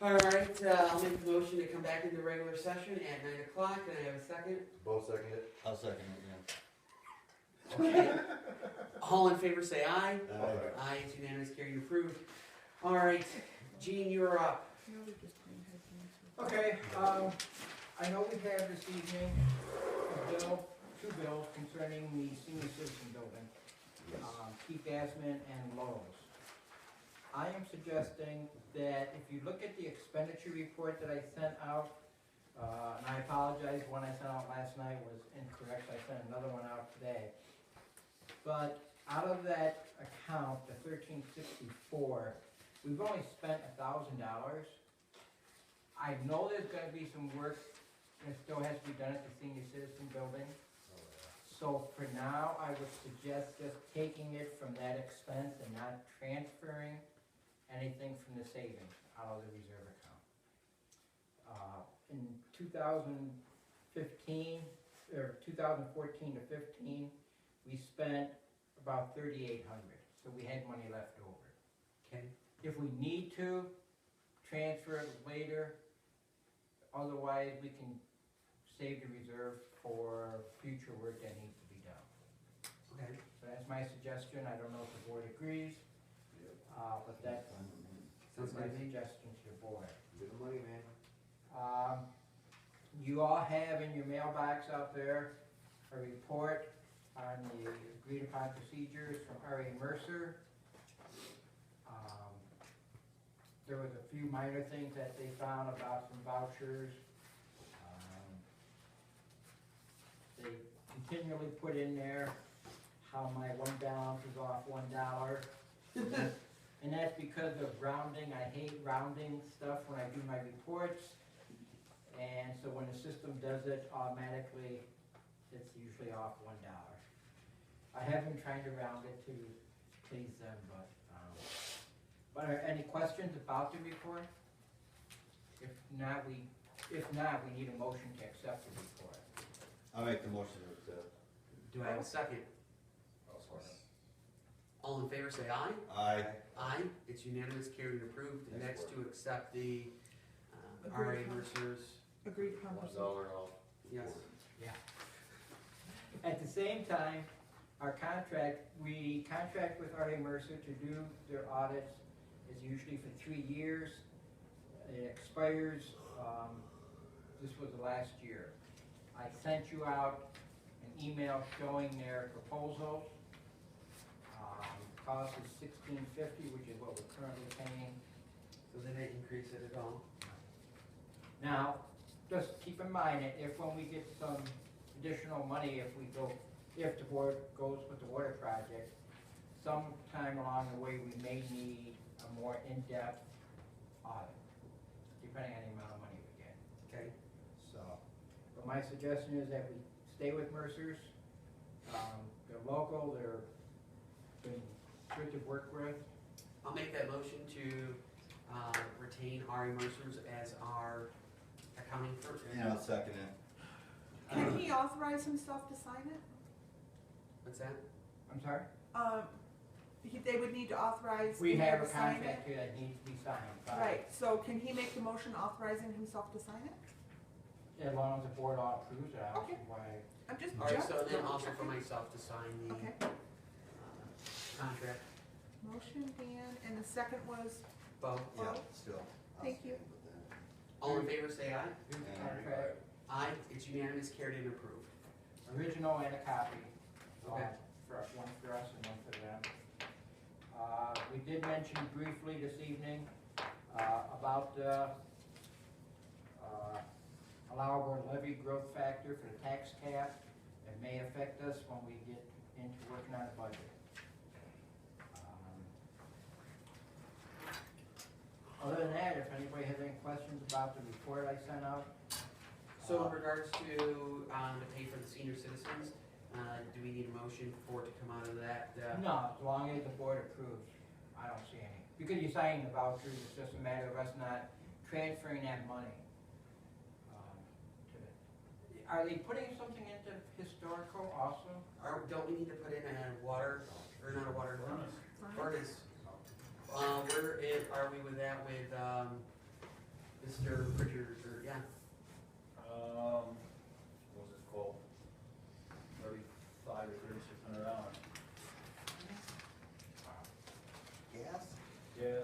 All right, I'll make the motion to come back into regular session at 9 o'clock. Can I have a second? Both second it. I'll second it, Okay. All in favor say aye. Aye. Aye, it's unanimous, carried, approved. All right, Gene, you're up. Okay, I know we have this evening two bills concerning the senior citizen building, Keith Gasman and Lowe's. I am suggesting that if you look at the expenditure report that I sent out, and I apologize, one I sent out last night was incorrect, I sent another one out today. But out of that account, the 1364, we've only spent $1,000. I know there's gonna be some work that still has to be done at the senior citizen building. So for now, I would suggest just taking it from that expense and not transferring anything from the savings out of the reserve account. In 2015, or 2014 to 15, we spent about $3,800, so we had money left over. Okay. If we need to, transfer it later. Otherwise, we can save the reserve for future work that needs to be done. Okay. So that's my suggestion. I don't know if the board agrees, but that's Sounds my good to me. suggestion to the board. Give the money, man. You all have in your mailbox out there a report on the agreed upon procedures from R.A. Mercer. There was a few minor things that they found about some vouchers. They continually put in there how my one balance is off $1. And that's because of rounding. I hate rounding stuff when I do my reports. And so when the system does it automatically, it's usually off $1. I have been trying to round it to please them, but are there any questions about the report? If not, we need a motion to accept the report. I'll make the motion to accept. Do I have a second? All in favor say aye. Aye. Aye, it's unanimous, carried, and approved. And Nice next to accept the R.A. Mercer's, Agreed upon $1 procedure. off. yes. Yeah. At the same time, we contract with R.A. Mercer to do their audits. Is usually for 3 years. It expires, this was the last year. I sent you out an email showing their proposal. Cost is $16.50, which is what we're currently paying. So they didn't increase it at all? Now, just keep in mind that if when we get some additional money, if the board goes with the water project, sometime along the way, we may need a more in-depth audit, depending on the amount of money we get. Okay. So, but my suggestion is that we stay with Mercer's. They're local, they're been good to work with. I'll make that motion to retain R.A. Mercer's as our accounting firm. And I'll second it. Can he authorize himself to sign it? What's that? I'm sorry? They would need to authorize We him have a to sign it? contract here that needs to be signed. Right, so can he make the motion authorizing himself to sign it? As long as the board all approves it, I don't see Okay. why. I'm just. All right, so then double also for checking. myself to sign the Okay, contract. motion Dan, and the second was, Bo, Yeah, still. I'll Thank you. stand with that. all in favor say aye. Do the And- contract, Aye, it's unanimous, carried, and approved. original and a copy. Okay. One for us and one for them. We did mention briefly this evening, about the, allowable levy growth factor for the tax cap. It may affect us when we get into working on the budget. Other than that, if anybody has any questions about the report I sent out. So in regards to the pay for the senior citizens, do we need a motion for it to come out of that? No, as long as the board approves, I don't see any. Because you're signing the vouchers, it's just a matter of us not transferring that money. Are they putting something into historical also? Don't we need to put in a water, or not a water, furnace? Where are we with that with, Mr. Pritchard, or, yeah, What's it called? 35 or $3,600. Gas? Yes.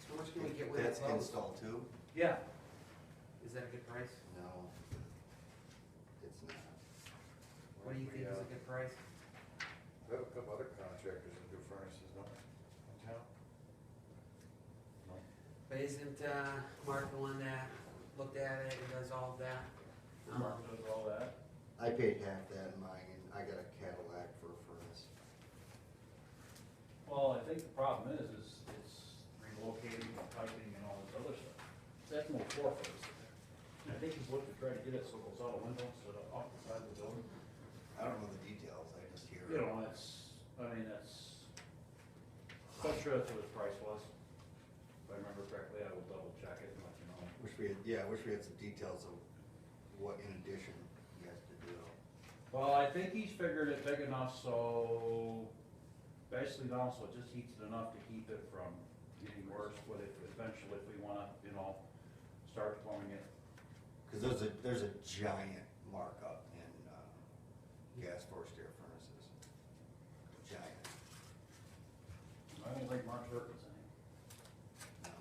so how much can we get with That's Lowe's? installed too? Yeah. Is that a good price? No, it's not. What do you think is a good price? We have a couple other contractors that do furnaces, don't we? In town? But isn't, Mark the one that looked at it and does all of that? Mark does all that. I paid half that in mine, and I got a Cadillac for a furnace. Well, I think the problem is it's relocating and piping and all this other stuff. That's more floor for us. And I think he's looking to try to get it so it goes out a window instead of off the side of the building. I don't know the details, I just hear. You know, quite sure that's what his price was. If I remember correctly, I will double check it and let you know. Wish we had some details of what in addition he has to do. Well, I think he's figured it big enough so, basically now, so it just heats it enough to keep it from getting worse with it eventually if we wanna, start plumbing it. Cause there's a giant markup in, gas forced air furnaces. Giant. I don't think Mark's working any. No.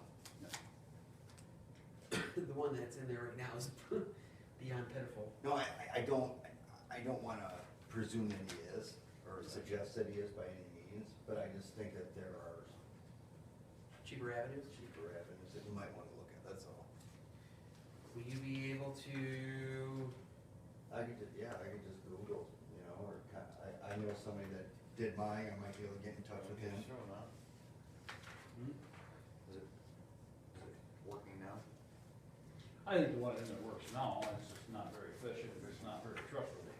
The one that's in there right now is beyond pitiful. No, I don't wanna presume that he is, or suggest that he is by any means, but I just think that there are Cheaper avenues? cheaper avenues that you might wanna look at, that's all. Will you be able to, I could just Google, or I know somebody that did mine, I might be able to get in touch with him. Sure, now. Hmm? Is it working now? I think the one that works now, it's just not very efficient, it's not very trustworthy.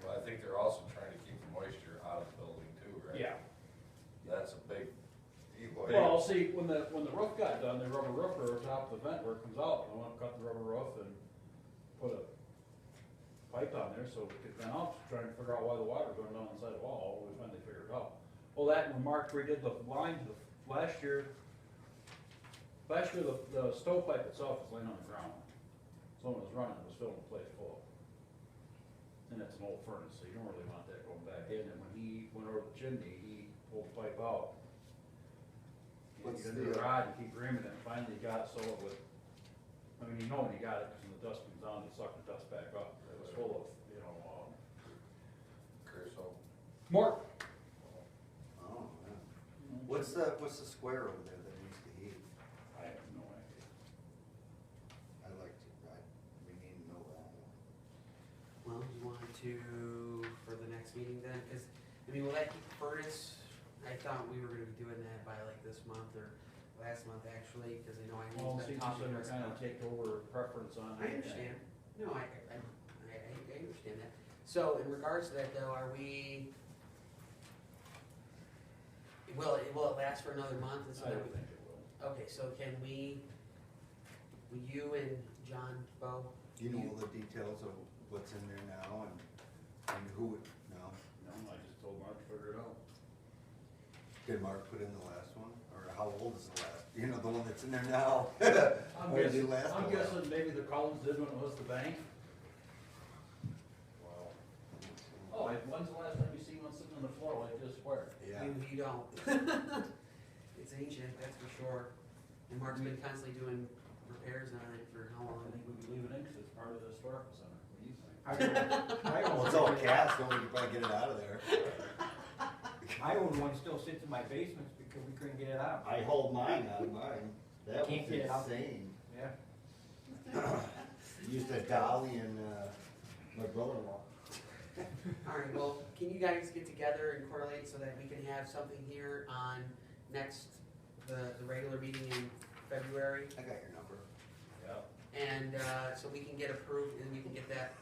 Well, I think they're also trying to keep the moisture out of the building too, right? Yeah. That's a big deal. Well, see, when the roof got done, the rubber roofer on top of the vent where it comes out, I went and cut the rubber roof and put a pipe on there so we could vent out, trying to figure out why the water was going down inside the wall, we finally figured it out. Well, that, when Mark redid the line to last year, the stovepipe itself was laying on the ground. So when it was running, it was filling the place full. And it's an old furnace, so you don't really want that going back in, and when he went over the chimney, he pulled the pipe out. What's He did the rod and keep reaming it, and finally he got it so it would, when he got it, because when the dust comes down, it sucked the dust back up. It was full of, Creosote. Mark. Oh, man. What's the square over there that needs to heat? I have no idea. We need to know that. well, you want to, for the next meeting then? Because, will that heat the furnace? I thought we were gonna be doing that by like this month or last month actually, because I know Well, Eileen's see, been you talking said to we're us kind of about. take over preference on it. I understand. No, I understand that. So in regards to that though, will it last for another month? And so I that don't we- think it will. Okay, so will you and John, Bo? Do you know all the details of what's in there now and who, no? No, I just told Mark to figure it out. Did Mark put in the last one? Or how old is the last? The one that's in there now? I'm Or did it last a I'm while? guessing maybe the Collins did when it was the bank. Wow. Oh, when's the last time you seen one sitting on the floor like this square? Yeah. You don't. It's ancient, that's for sure. And Mark's been constantly doing repairs on it for how I long? think we could leave it in because it's part of the historical center. What do you think? Well, it's all cast, so we can probably get it out of there. I own one, still sits in my basement because we couldn't get it out. I hold mine out of mine. That was Can't get it out. insane. Yeah. Used a dolly and, my brother-in-law. Alright, well, can you guys get together and correlate so that we can have something here on the regular meeting in February? I got your number. Yeah, And, so we can get approved and we can get that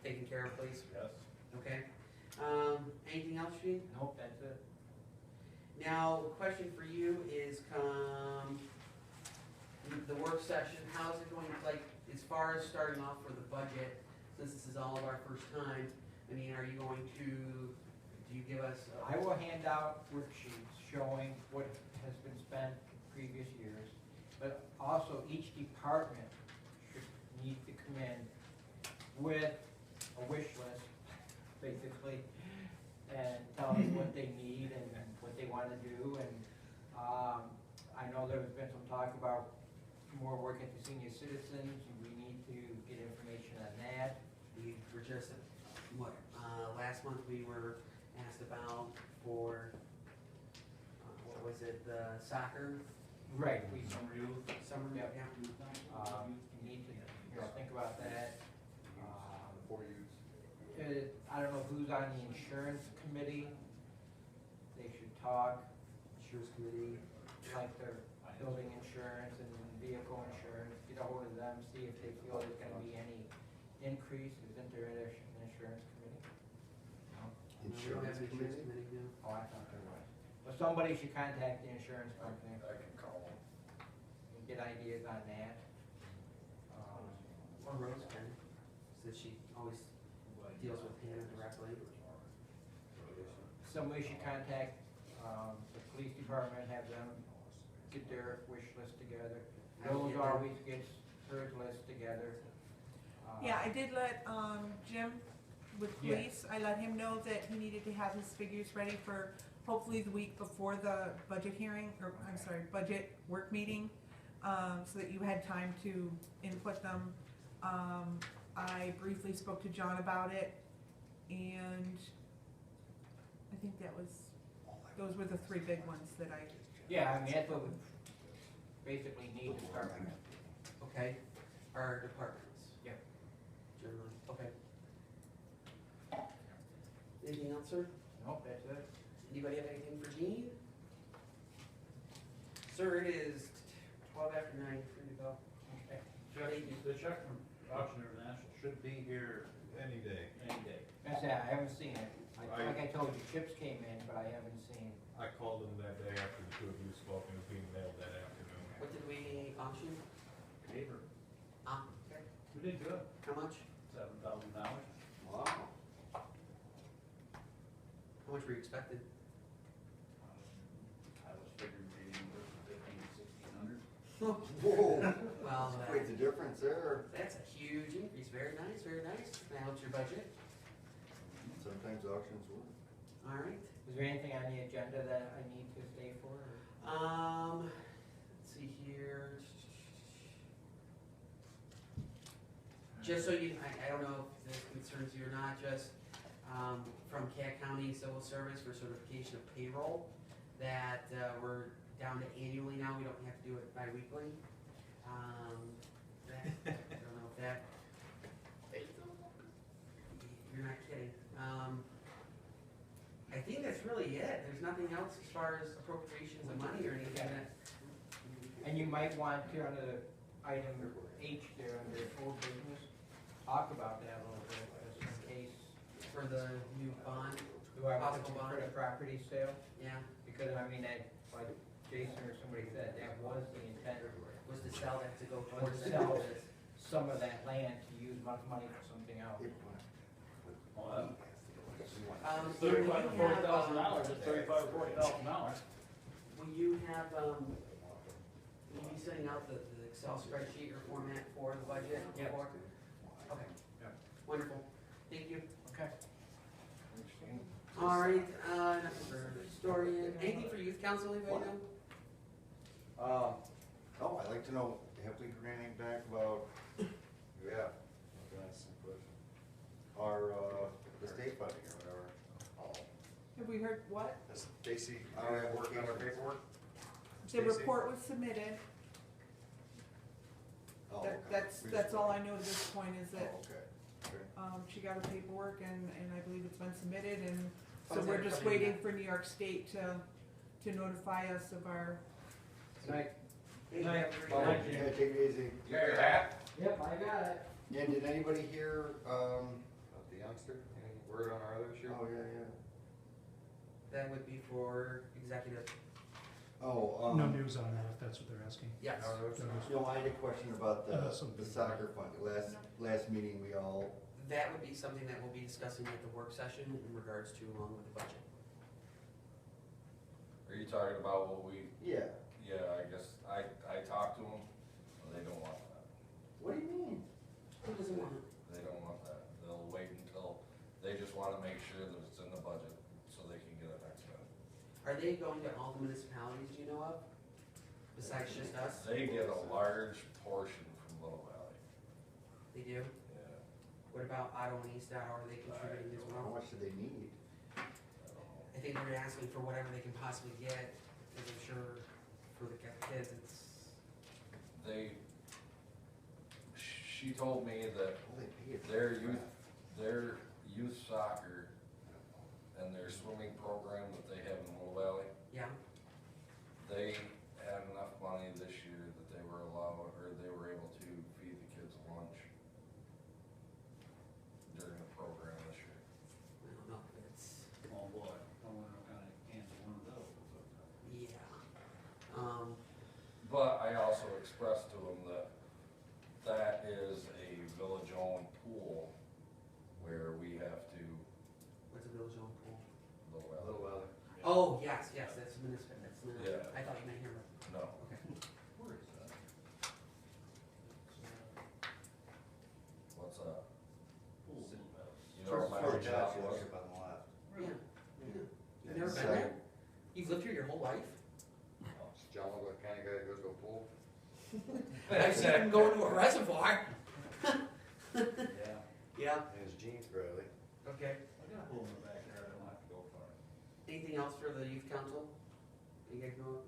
taken care of, please, yes. okay? Anything else, Gene? Nope, that's it. Now, the question for you is, the work session, how's it going, like, as far as starting off for the budget, since this is all of our first time, are you going to, do you give us? I will hand out worksheets showing what has been spent in previous years. but also each department should need to come in with a wish list, basically, and tell us what they need and what they wanna do, and, I know there's been some talk about more work at the senior citizens, and we need to get information on that. We were just, last month we were asked about for, what was it, the soccer? Right. Summer youth. Summer, Yep. yeah. You need to, think about that. For you. I don't know who's on the insurance committee, they should talk, Insurance committee. like their building insurance and vehicle insurance, get a hold of them, see if they feel there's gonna be any increase, isn't there an insurance committee? No? We don't have an insurance committee, no. Oh, I thought there was. But somebody should contact the insurance company I can call them. and get ideas on that. Or Rose can, since she always deals with Hannah directly. Somebody should contact, the police department, have them get their wish list together. Rose always gets her list together. Yeah, I did let, Jim with Yeah. police, I let him know that he needed to have his figures ready for hopefully the week before the budget hearing, or, I'm sorry, budget work meeting, so that you had time to input them. I briefly spoke to John about it, and I think those were the three big ones that I, Yeah, I mean, that's what we basically need to start with. Okay, our departments. Yep. Generally, okay. Anything else, sir? Nope, that's it. Anybody have anything for Gene? Sir, it is 9:12, free to go. Okay. The check from Auction International should be here Any day. any day. That's it, I haven't seen it. Like I told you, chips came in, but I haven't seen. I called them that day after the two of you spoke, and it was being mailed that afternoon. What did we auction? Paper. Okay. We did good. How much? $7,000. Wow. How much were you expected? I was figuring maybe $1,500 to $1,600. Whoa, Well, quite the difference there. that's a huge increase. Very nice, very nice. That helps your budget. Sometimes auctions work. All right. Is there anything on the agenda that I need to stay for? or- Let's see here. Just so you, I don't know if this concerns you or not, just, from Cat County Civil Service for certification of payroll, that, we're down to annually now, we don't have to do it bi-weekly. I don't know if that. You're not kidding. I think that's really it. There's nothing else as far as appropriations of money or anything that. And you might want to, under the item H there, under old business, talk about that a little bit, just in case. For the new bond, Do I want Possible to bond. for the property sale? yeah, Because, I mean, that, like Jason or somebody said, that was the intent, was to sell that to go was towards to that. sell purchase. some of that land to use money for something else. Well, Do you $35 or have, $40,000, it's $35 or $40,000. will you have, will you be sending out the Excel spreadsheet or format for the budget? Yes. before? Okay. Yep. Wonderful. Thank you. Okay. All right, nothing for historian. Anything for youth council, anybody know? Oh, I'd like to know, have we heard anything back about Yeah. That's some question. our, the state funding or whatever? have we heard what? Has Stacy, Our worked on our applications. paperwork? The Stacy? report was submitted, Oh, okay. that's all I know at this point is Oh, that, okay. Okay. she got her paperwork and I believe it's been submitted and so How's we're that just coming waiting back? for New York State to notify us of our, Night. Hey, Night. have a great Night. night. Yeah, take it easy. You got your hat? Yep, I got it. And did anybody hear, About the youngster, any word on our other issue? oh, yeah, That would be for executive. yeah. Oh, No news on that, if that's what they're asking. Yes. No, no, it's not. You know, I had a question about Some the people- soccer fund. Last meeting, we all, That would be something that we'll be discussing at the work session in regards to along with the budget. Are you talking about what we, yeah, yeah, I guess, I I talked to them, they don't want that. What do you mean? Who doesn't want it? They don't want that. They'll wait until, they just wanna make sure that it's in the budget so they can get it next time. Are they going to all the municipalities you know of? Besides just us? They get a large portion from Little Valley. They do? Yeah, What about Otto and East Ottawa? Are they contributing as How well? much do they need? I don't know. I think they're asking for whatever they can possibly get, because I'm sure for the kids, it's, She told me that Well, they pay it. their youth soccer and their swimming program that they have in Little Valley, yeah, they had enough money this year that they were able to feed the kids lunch during the program this year. I don't know if it's, Oh boy, I wonder what kind of answer one of those. yeah. But I also expressed to them that that is a village-owned pool where we have to, What's a village owned pool? Little Valley. Little Valley. Oh, yes, that's municipal, that's not, Yeah. I thought you meant here. No. Okay. Where is that? What's that? Pool. You know where my Fort old shop Joshua was? up on the left. Yeah, yeah. You've never It's, been there? You've lived here your whole life? John look like the kind of guy that goes to a pool. I've seen him go into a reservoir. Yeah. Yeah, In his jeans, probably. okay. I got a pool in the backyard, I don't have to go far. Anything else for the youth council? You guys know?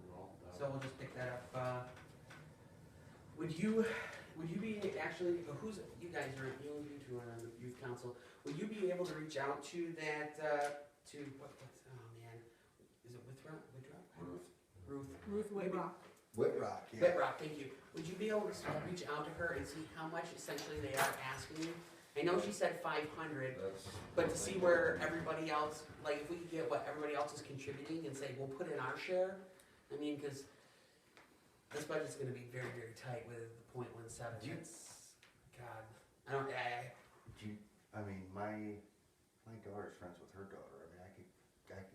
So we'll just pick that up. Would you be actually, you guys are, you two are on the youth council, would you be able to reach out to that, oh man, is it Withrock? Ruth Whitrock. Whitrock, yeah. Whitrock, thank you. Would you be able to reach out to her and see how much essentially they are asking you? I know she said 500, That's. but to see where everybody else, like if we could get what everybody else is contributing and say, we'll put in our share, I mean, cause this budget's gonna be very, very tight with the .17, it's, God, I don't, I mean, my daughter's friends with her daughter, I mean, I could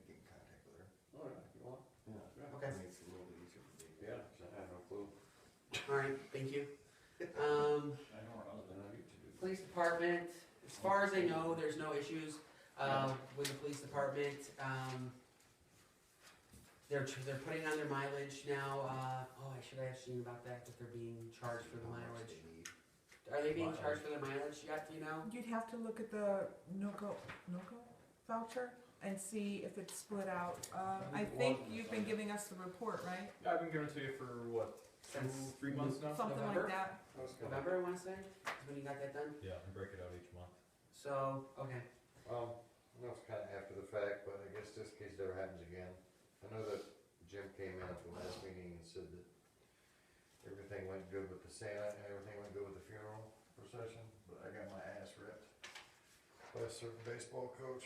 get in contact with her. Oh, yeah, you want? Yeah. Okay. I mean, it's a little bit easier for me. Yeah, 'cause I have no clue. alright, thank you. I know her husband, I used to do. Police department, as far as I know, there's no issues, with the police department, they're putting on their mileage now, I should have asked you about that, if they're being charged for the How much mileage. they need. Are they being charged for their mileage yet, do you know? You'd have to look at the NOCO voucher and see if it's split out. I think you've been giving us the report, right? Yeah, I've been giving it to you for what, Since 3 months now? Something November? like that. November, I wanna say, is when you got that done? Yeah, I break it out each month. So, okay, Well, I know it's kinda after the fact, but I guess just in case it ever happens again. I know that Jim came in at the last meeting and said that everything went good with the Santa and everything went good with the funeral procession, but I got my ass ripped by a certain baseball coach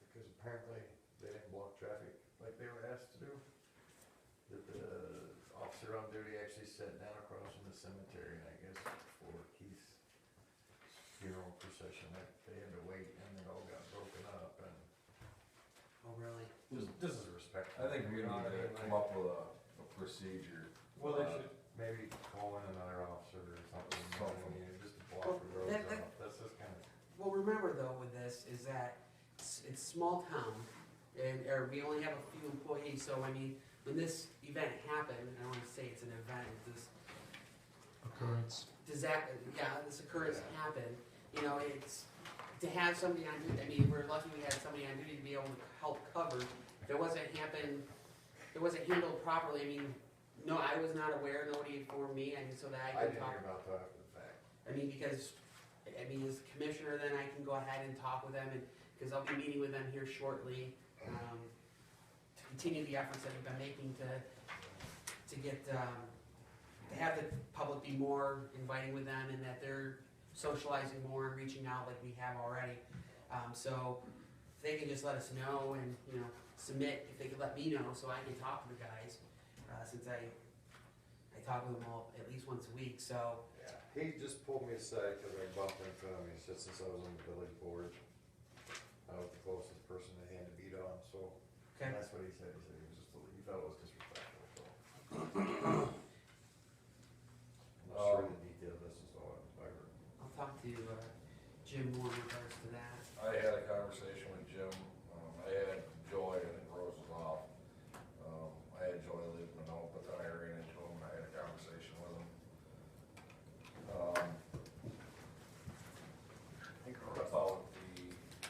because apparently they didn't block traffic like they were asked to do. That the officer on duty actually sat down across from the cemetery, and I guess for Keith's funeral procession, that they had to wait and it all got broken up and oh really? this is respect. I think we need to come up with a procedure. Well, they should maybe call in another officer or something, you know, Something. just to block the roads that- off, that's just kinda. Well, remember though with this is that it's small town or we only have a few employees, so I mean, when this event happened, I don't wanna say it's an event, it's Occurrence. this this occurrence happened, you know, it's, to have somebody on duty, I mean, we're lucky we had somebody on duty to be able to help cover. If it wasn't handled properly, I mean, no, I was not aware, nobody informed me, and so that I I can didn't talk. hear about that after the fact. I mean, because, I mean, as commissioner, then I can go ahead and talk with them, and, because I'll be meeting with them here shortly, to continue the efforts that we've been making to get, to have the public be more inviting with them, and that they're socializing more and reaching out like we have already. So, if they can just let us know and, you know, submit, if they could let me know, so I can talk to the guys, since I talk with them all at least once a week, so. Yeah, he just pulled me aside, cause I bumped into him, he said since I was on the village board, I was the closest person that he had to beat on, so. Okay. That's what he said he was just, he felt it was disrespectful, so. Jim more in regards to that? I had a conversation with Jim, I had Joy, I think Rose was off. I had Joy leave him a note, but then I ran into him and I had a conversation with him. About the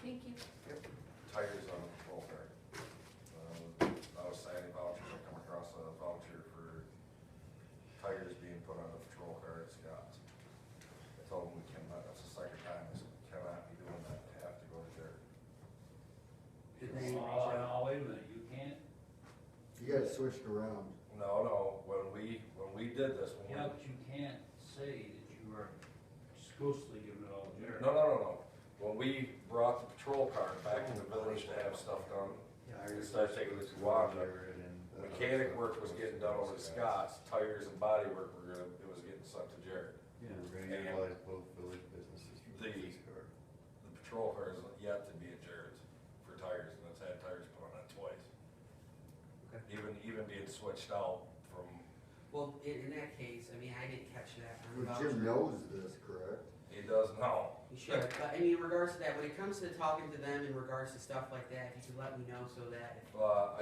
Thank you. tires on the patrol car. I was signing vouchers, I come across a voucher for tires being put on the patrol car at Scott's. I told him we cannot, that's the second time, I said, cannot be doing that, they have to go to Jared. Did they reach Oh, out? no, wait a minute, you can't, You got it switched around. No, when we did this, when we. yeah, but you can't say that you are exclusively giving it all to Jared. No. When we brought the patrol car back in the village to have stuff done, we started taking it to Wanda. Mechanic work was getting done over to Scott's, tires and body work were gonna, it was getting sent to Jared. Yeah, we're gonna utilize both village businesses for The- this car. The patrol car is yet to be at Jared's for tires, and it's had tires put on it twice. Okay. Even being switched out from, Well, in that case, I mean, I didn't catch that on the Well, voucher. Jim knows this, correct? he does now. You should, but I mean, in regards to that, when it comes to talking to them in regards to stuff like that, if you could let me know so that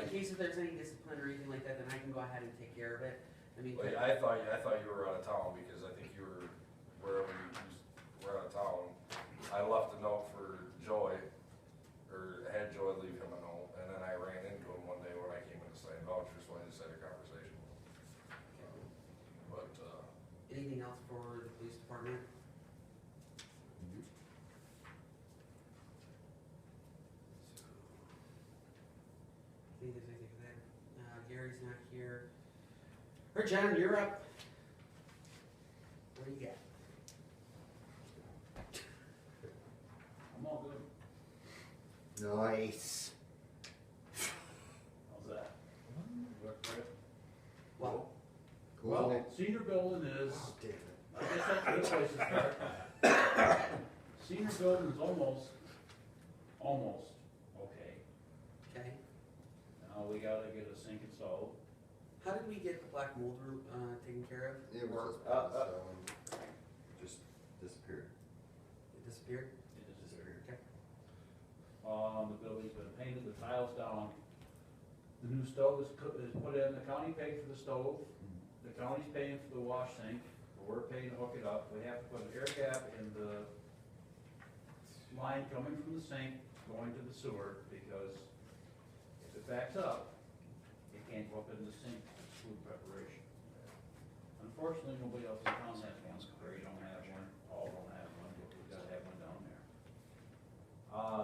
in case if there's any discipline or anything like that, then I can go ahead and take care of it. I mean, Wait, I thought you were out of town because I think you were wherever you were out of town. I left a note for Joy, or had Joy leave him a note, and then I ran into him one day when I came in to sign vouchers, so I just had a conversation with him. But, anything else for the police department? I think there's anything for that. Gary's not here. Or John, you're up. What do you got? I'm all good. Nice. How's that? Work for it? Well, Cool. Well, senior building is, Oh, damn it. I guess that's a good place to start. Senior building is almost okay. okay. Now we gotta get a sink installed. How did we get the black mold root taken care of? It was Just disappeared. It disappeared? It just disappeared. Okay. The building's been painted, the tiles down. The new stove is put in, the county paid for the stove. The county's paying for the wash sink, we're paying to hook it up. We have to put an air gap in the line coming from the sink, going to the sewer, because if it backs up, it can't go up in the sink, it's food preparation. Unfortunately, nobody else in town has one, Gray don't have one, all don't have one, but we've gotta have one down there.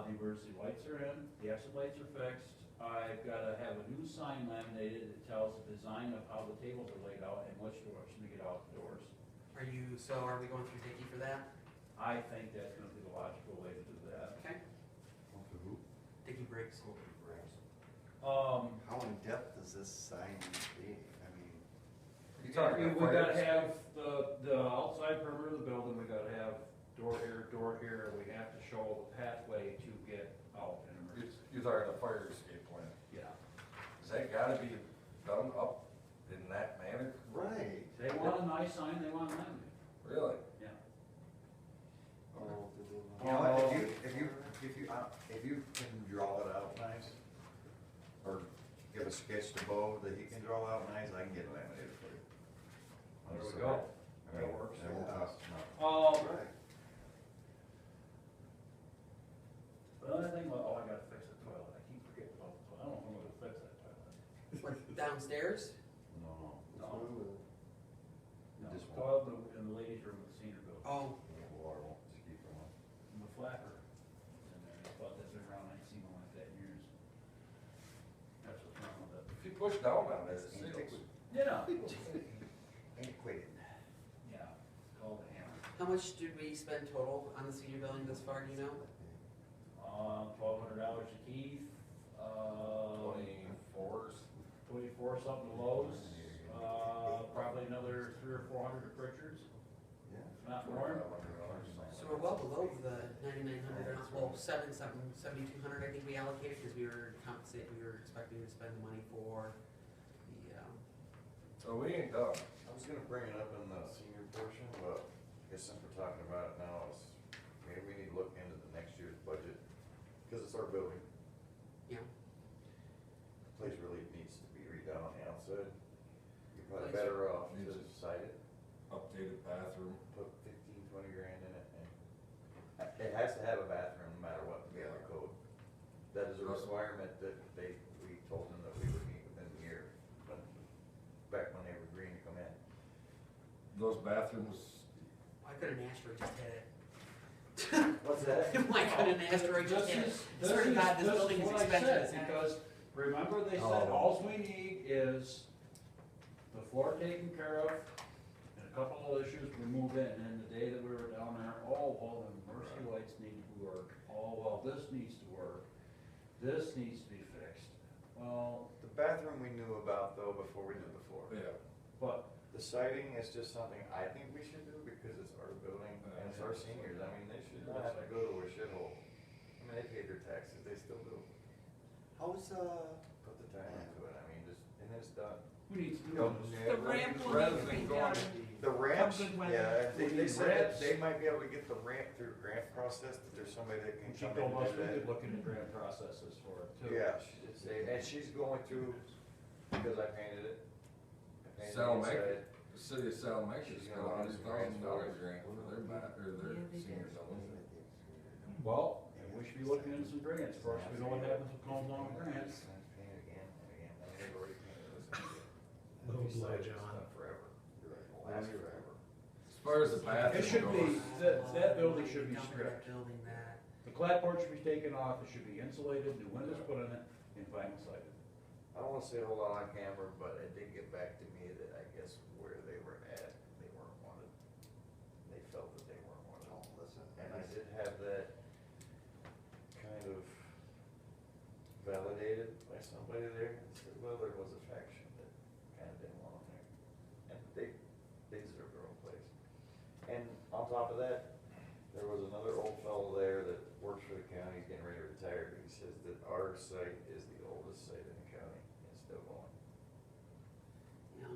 The emergency lights are in, the exit lights are fixed. I've gotta have a new sign laminated that tells the design of how the tables are laid out and which direction to get out the doors. Are we going through Dickey for that? I think that's gonna be the logical way to do that. Okay. Who? Dickey Briggs. How in depth does this sign need to be? I mean, you talking we about gotta fires? have the outside perimeter of the building, we gotta have door here, we have to show the pathway to get out in emergency. You're talking about fire escape plan. Yeah. Is that gotta be done up in that manner? right. They want a nice sign, they want a laminate. Really? Yeah. You know, if you can draw it out nice, or give a sketch to Bo that he can draw out nice, I can get it laminated for you. There we go. That works. That will cost nothing. Right. The other thing, I gotta fix the toilet, I keep forgetting about the toilet, I don't know if I'm gonna fix that toilet. What, downstairs? No. No, Just the toilet in the ladies' room at the senior building, Oh, Water won't just keep going. and the flapper in there, I thought that's been around, I ain't seen one like that in years. That's what's wrong with it. If you push down on it, it seals. Yeah. Antiquated. Yeah, called a hammer. how much did we spend total on the senior building thus far, do you know? $1,200 to Keith, 24s. 24 something to Lowe's, probably another 300 or 400 to Pritchard's, Yeah. if not more. So we're well below the 9,900, well, 7,200 I think we allocated, because we were expecting to spend the money for the, So we ain't done. I was gonna bring it up in the senior portion, but I guess since we're talking about it now, maybe we need to look bathrooms, Why couldn't an asteroid just hit it? What's that? Why couldn't an asteroid just hit it? I swear to God, this building is expensive as heck. Because, remember they said, all we need is the floor taken care of, and a couple of issues, we move in, and the day that we were down there, oh, well, the emergency lights need to work, oh, well, this needs to work, this needs to be fixed. Well, The bathroom we knew about though before we did the floor. yeah. but, The siding is just something I think we should do because it's our building and it's our seniors. I mean, they should not have to go to a shithole. I mean, they pay their taxes, they still do. How's, Put the time into it, I mean, just, and it's done. who needs to No, do this? The ramp will Rather need to than be going done. The ramps, good weather. yeah, they We need said ramps. that they might be able to get the ramp through the grant process, that there's somebody that can She come told in us and we do could that. look into grant processes for it too. Yeah, she did say, and she's going through, because I painted it. I painted the Salamanca, inside. the city of Salamanca's She's got gonna $100,000 grant for their or their Yeah, they senior did. building. Well, and we should be looking into some grants, of course, we know what happens with going along with grants. Paint it again and again, I mean, they've already painted this. Oh, These boy, sidings John. stuff forever, it'll last forever. As far as the bathroom It should be, goes, that building should be Dumping stripped. that building that. The clapboard should be taken off, it should be insulated, new windows put in it, and vinyl sided. I don't wanna say a whole lot on camera, but it did get back to me that I guess where they were at, they weren't wanted. They felt that they weren't wanted. Oh, listen. And I did have that kind of validated by somebody there, and said, well, there was a faction that kinda didn't want them there. And they deserve their own place. And on top of that, there was another old fellow there that works for the county, he's getting ready to retire, but he says that our site is the oldest site in the county, and it's still going, You know?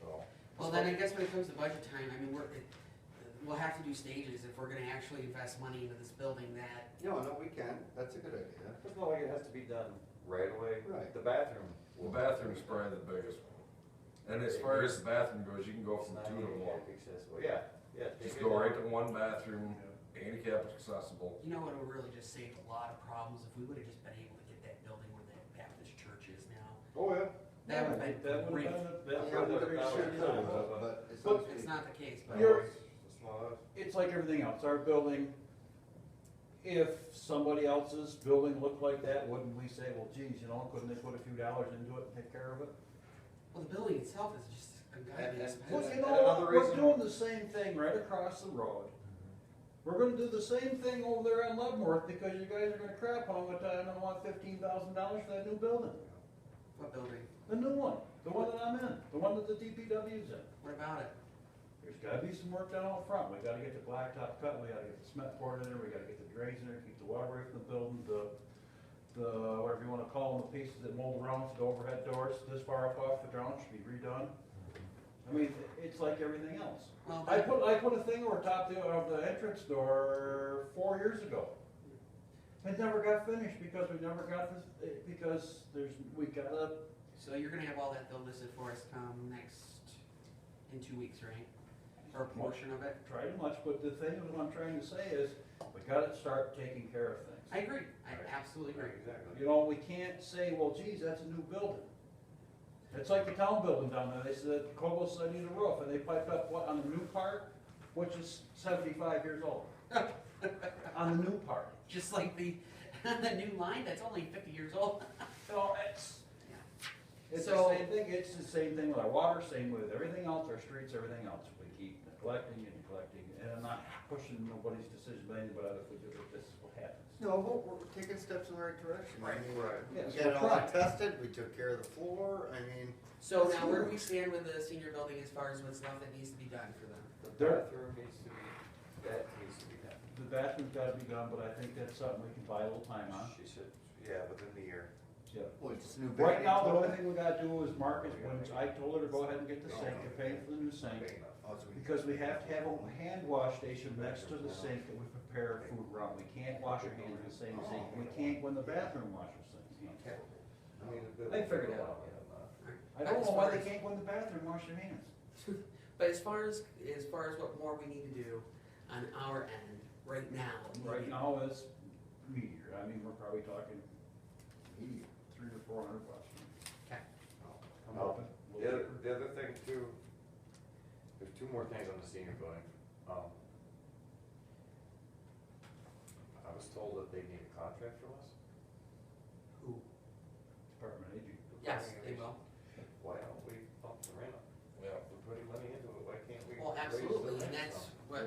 so. Well, then I guess when it comes to budget time, I mean, we'll have to do stages if we're gonna actually invest money into this building that, no, we can, that's a good idea. It's not like it has to be done right away. Right. The bathroom. the bathroom's probably the biggest one. And as far as the bathroom goes, you can go It's from not 2 to 1. handicap accessible, yeah, yeah. Just take go it right out. to one bathroom, handicap accessible. you know, what would really just saved a lot of problems if we would've just been able to get that building where that Baptist church is now. Oh, yeah. That would've been That would've great. been, that's Yeah, where but the now sure it's could. not. But it's But not- It's not the case, but. You're- It's not us. It's like everything else, our building, if somebody else's building looked like that, wouldn't we say, well, geez, you know, couldn't they put a few dollars into it and take care of it? Well, the building itself is just ungodly And- expensive. Well, you And know, another we're reason- doing the same thing right across the road. We're gonna do the same thing over there on Leavenworth, because you guys are gonna crap on what time and want $15,000 for that new building. What building? The new one, the one that I'm in, the one that the DPW's in. What about it? There's gotta be some work done out front, we gotta get the blacktop cut, we gotta get the cement poured in there, we gotta get the drains in there, keep the water away from the building, the, whatever you wanna call them, the pieces that mold around to the overhead doors, this far up off the ground should be redone. I mean, it's like everything else. Well, I put a thing over top of the entrance door 4 years ago. It never got finished because we never got this, because we gotta, so you're gonna have all that bill listed for us come in 2 weeks, right? Or a portion of it? try too much, but the thing that I'm trying to say is, we gotta start taking care of things. I agree, I absolutely agree. Exactly. You know, we can't say, well, geez, that's a new building. It's like the town building down there, they said, Cobos, I need a roof, and they piped up what, on the new part, which is 75 years old. On the new part. Just like the new line that's only 50 years old. So it's the So- same thing, it's the same thing with our water, same with everything else, our streets, everything else. We keep neglecting and neglecting, and I'm not pushing nobody's decision, but anybody, if we do it, this is what happens. No, but we're taking steps in the right direction. I mean, Yes, we got it we're all trying. tested, we took care of the floor, I mean. So now, where do we stand with the senior building as far as what's left that needs to be done for them? The There- bathroom needs to be, that needs to be done. The bathroom's gotta be done, but I think that's something we can buy a little time on. She said, yeah, within the year. Yeah. Well, it's new. Right now, the only thing we gotta do is mark is when I told her to go ahead and get the sink, to pay for the new sink. Big enough. Because we have to have a hand wash station next to the sink that we prepare food around. We can't wash our hands in the same sink. We can't go in the bathroom and wash our hands. I mean, the They figured that out. I don't know why they can't go in the bathroom and wash their hands. But as far as what more we need to do on our end, right now. Right now is meteor. I mean, we're probably talking meteor, $300 or $400. Okay. I'm hoping. The other thing too, there's two more things on the senior building. I was told that they need a contract from us. Who? Department of Aging. Yes, they will. Why don't we bump the rent up? Yeah. We're putting money into it, why can't we? Well, raise the absolutely, and rent that's some? what,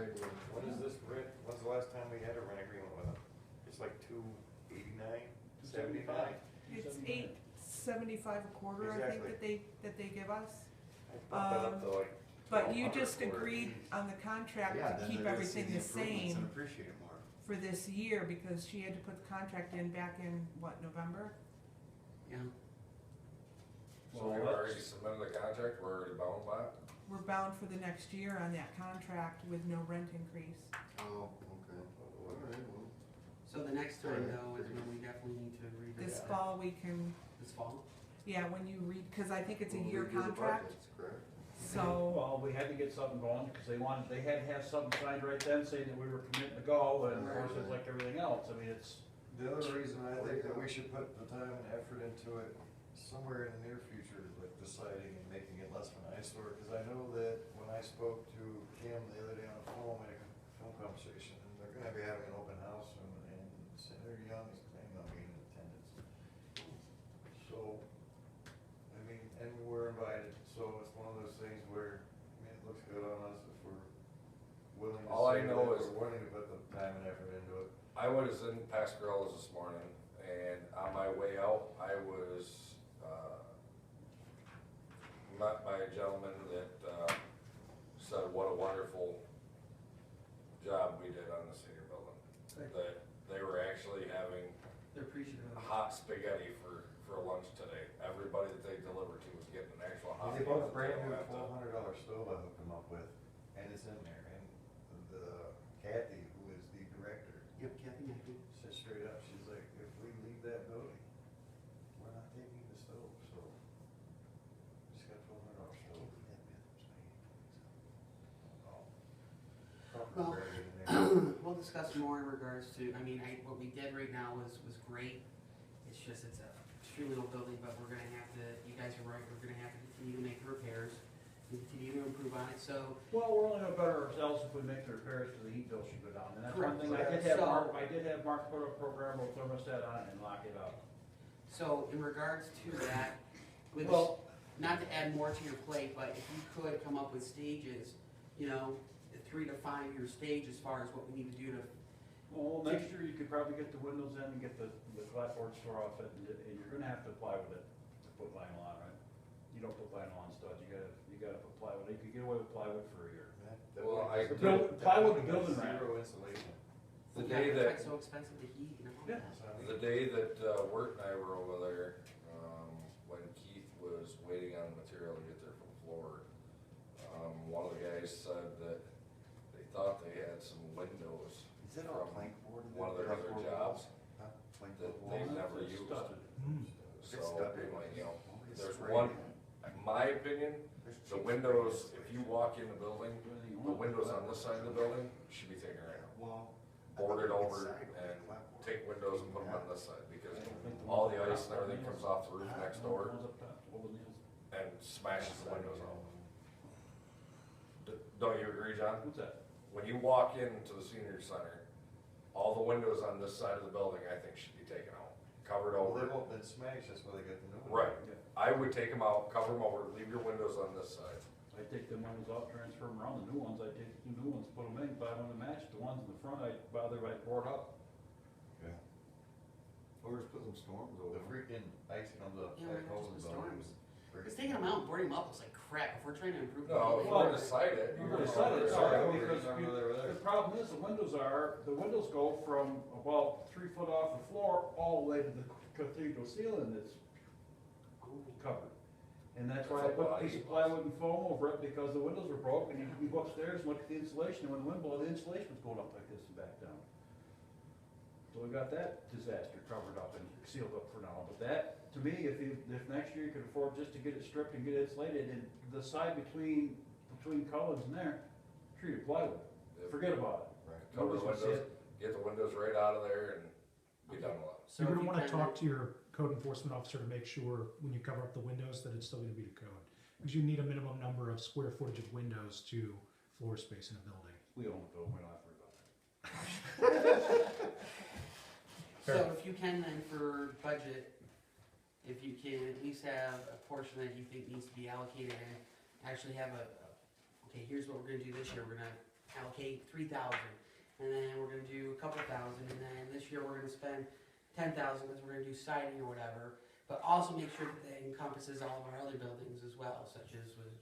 When is this rent, when's the last time we had a rent agreement with them? It's like $289, $75? It's $8.75 a quarter, I think, Exactly. that they give us. I bumped that up to like. But you 1,200 just a quarter. agreed on the contract Yeah, to then keep they're gonna see everything the the improvements same and appreciate it more. for this year, because she had to put the contract in back in, what, November? yeah. So we already submitted the contract, we're already bound by it? We're bound for the next year on that contract with no rent increase. Oh, okay. All right, well. So the next time though is when we definitely need to revisit. This fall, we can, This fall? yeah, when you read, cause I think it's a We'll year review the contract, budgets, correct? so, Well, we had to get something going, because they had to have something signed right then saying that we were committing to go, and of course, it's like everything else, I mean, it's, The other reason I think that we should put the time and effort into it somewhere in the near future, like deciding and making it less of an eyesore, because I know that when I spoke to Kim the other day on the phone, we had a phone conversation, and they're gonna be having an open house, and Senator Young is planning on being in attendance. So, I mean, and we're invited, so it's one of those things where, I mean, it looks good on us if we're willing to All I say that know is- we're willing to put the time and effort into it. I was in Pascarello's this morning, and on my way out, I was, met by a gentleman that, said what a wonderful job we did on the senior building. That they were actually having They're appreciative of it. hot spaghetti for lunch today. Everybody that they delivered to was getting an actual hot. They bought meal a that brand don't new have to- $1,200 stove I hooked them up with, and it's in there, and the Kathy, who is the director, Yep, Kathy Mackey. said straight up, she's like, if we leave that building, we're not taking the stove, so. Just got $1,200 stove. Well, Proper branding in there. We'll discuss more in regards to, I mean, what we did right now was great. It's just, it's a extremely old building, but we're gonna have to, you guys are right, we're gonna have to continue to make the repairs and continue to improve on it, so. well, we're only gonna better ourselves if we make the repairs, because the heat bill should go down, and that's one Correct. thing, I did have So- Mark put a programmable thermostat on it and lock it up. So in regards to that, with, Well- not to add more to your plate, but if you could come up with stages, you know, a 3 to 5 year stage as far as what we need to do to, Well, next year, you could probably get the windows in and get the clapboard store off it, and you're gonna have to apply with it to put vinyl on, right? You don't put vinyl on studs, you gotta put plywood, you could get away with plywood for a year. Well, I- That Plywood building building has ramp. Zero insulation. The yeah, day that's why it's that, so expensive to heat and all Yeah. that. So, I mean, the day that, Wirt and I were over there, when Keith was waiting on the material to get there from Florida, one of the guys said that they thought they had some windows Is that all from plank board? in one of there? their other Floor jobs walls? Huh? Plank that board they've walls? never It's used. studded. So, It's studded. you know, It's there's sprayed one, in. in my opinion, There's the cheap windows, sprayed if you insulation. walk in the building, the windows on this side of the building should be taken right out. Well. I Board it thought over inside with the and clapboard. take windows and put them on Yeah. this side, because all the ice and everything comes off the roof next door and smashes the windows out. Don't you agree, John? What's that? When you walk into the senior center, all the windows on this side of the building, I think, should be taken out, covered Well, they over. won't been smashed, that's why they got the new one. Right, I would take them out, cover them over, leave your windows on this side. I take them windows out, transfer them around, the new ones, I take the new ones, put them in, buy one to match, the ones in the front, I board up. Yeah. Or just put some storms over The them. freaking ice comes up, Yeah, back holes in the just the building. storms. Because taking them out and boarding them up looks like crap, if we're trying to improve. the No, if building. you're gonna decide it, You're you're gonna gonna set it, decide sorry, it. because the problem is, the windows go from about 3 foot off the floor all the way to the cathedral ceiling that's Oh. covered. And that's why I put a piece of plywood and foam over it, because the windows were broke, and you go upstairs and look at the insulation, and when the wind blows, the insulation was going up like this and back down. So we got that disaster covered up and sealed up for now, but that, to me, if next year you could afford just to get it stripped and get it insulated, and the side between Collins and there, treated plywood, forget about it. Right. Cover the Nobody's gonna see windows, get the windows right out of there and be done with it. So You're if gonna you wanna kinda- talk to your code enforcement officer to make sure when you cover up the windows that it's still gonna be to code. Because you need a minimum number of square footage of windows to floor space in a building. We own the building, we don't have to worry about that. So if you can then for budget, if you can at least have a portion that you think needs to be allocated and actually have okay, here's what we're gonna do this year, we're gonna allocate 3,000. And then we're gonna do a couple thousand, and then this year we're gonna spend 10,000 because we're gonna do siding or whatever. But also make sure that that encompasses all of our other buildings as well, such as with